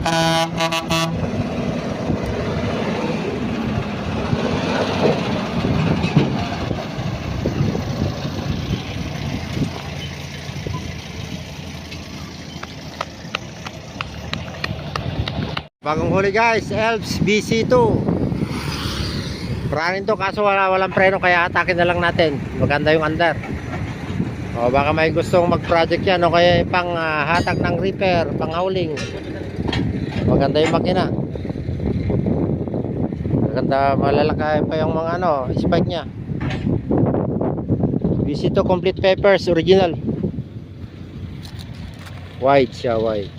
Bagong huli guys, Elves BC2. Pranin to kaso walang preno kaya atakin na lang natin. Maganda yung andar. O baka may gustong mag-project yan o kaya pang hatak ng repair, pang hauling. Maganda yung makina. Maganda, malalaki pa yung mga spike nya. BC2 complete papers, original. White siya, white.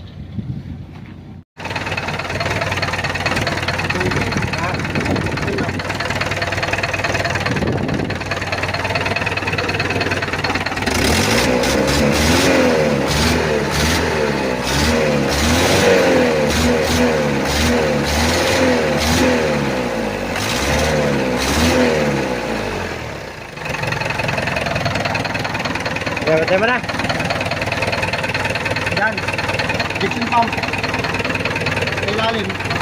Patay mo na. Yan. Dixon pump. Ilalim.